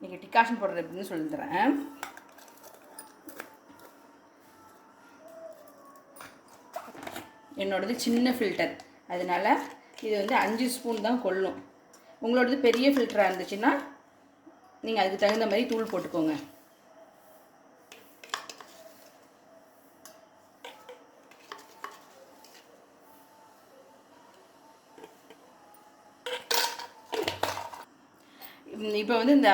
நீங்கள் டிகாஷன் போடுறது எப்படின்னு சொல்லி தரேன். என்னோடது சின்ன ஃபில்டர், அதனால் இது வந்து 5 ஸ்பூன் தான் கொள்ளும். உங்களோடது பெரிய ஃபில்டராக இருந்துச்சுன்னா நீங்கள் அதுக்கு தகுந்த மாதிரி தூள் போட்டுக்கோங்க. இப்போ வந்து இந்த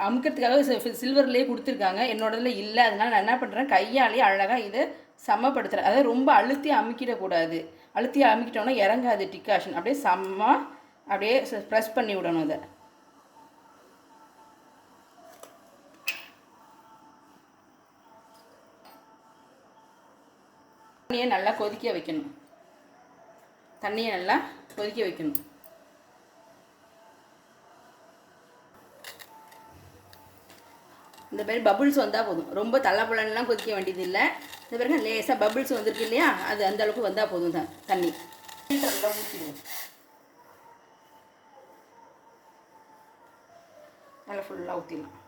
அமுக்கிறதுக்காக சில்வர்லேயே கொடுத்துருக்காங்க. என்னோடதில் இல்லை. அதனால் நான் என்ன பண்ணுறேன், கையாலேயே அழகாக இதை சமப்படுத்துகிறேன். அதாவது ரொம்ப அழுத்தி அமுக்கிடக்கூடாது. அழுத்தி அமுக்கிட்டோன்னா இறங்காது டிகாஷன். அப்படியே அப்படியே ப்ரெஸ் பண்ணி விடணும். அதை தண்ணியை நல்லா கொதிக்க வைக்கணும். தண்ணியை நல்லா கொதிக்க வைக்கணும். இந்த மாதிரி பபுள்ஸ் வந்தால் போதும். ரொம்ப தள்ளப்பலன்லாம் கொதிக்க வேண்டியது இல்லை. இந்த பிறகு லேசாக பபுள்ஸ் வந்துருக்கு இல்லையா, அது அந்த அளவுக்கு வந்தால் போதும் தான். தண்ணி ஃபில்டரில் ஊற்றிடுவோம். நல்லா ஃபுல்லாக ஊற்றிடலாம்.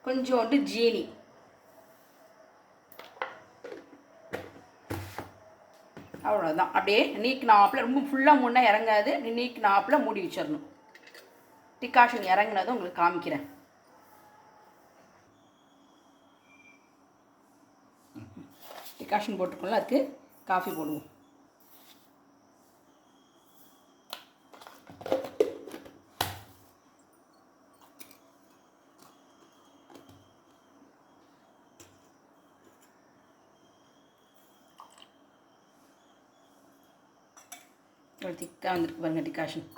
கொஞ்சோண்டு ஜீனி, அவ்வளோதான். அப்படியே நீக்கினாப்பில் ரொம்ப ஃபுல்லாக முன்னே இறங்காது. நீக்கினாப்பில் மூடி வச்சிடணும். டிகாஷன் இறங்கினதும் உங்களுக்கு காமிக்கிறேன். டிகாஷன் போட்டுக்கோங்களா, அதுக்கு காஃபி போடுவோம். ஒரு திக்காக வந்துருக்கு பாருங்க டிகாஷன்.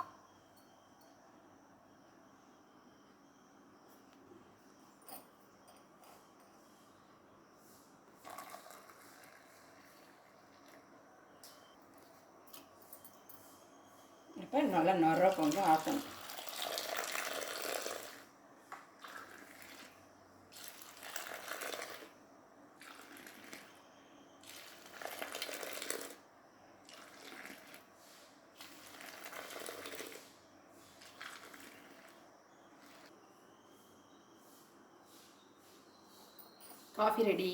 இப்போ நல்லா நுர கொஞ்சம் ஆட்டணும். Coffee ready.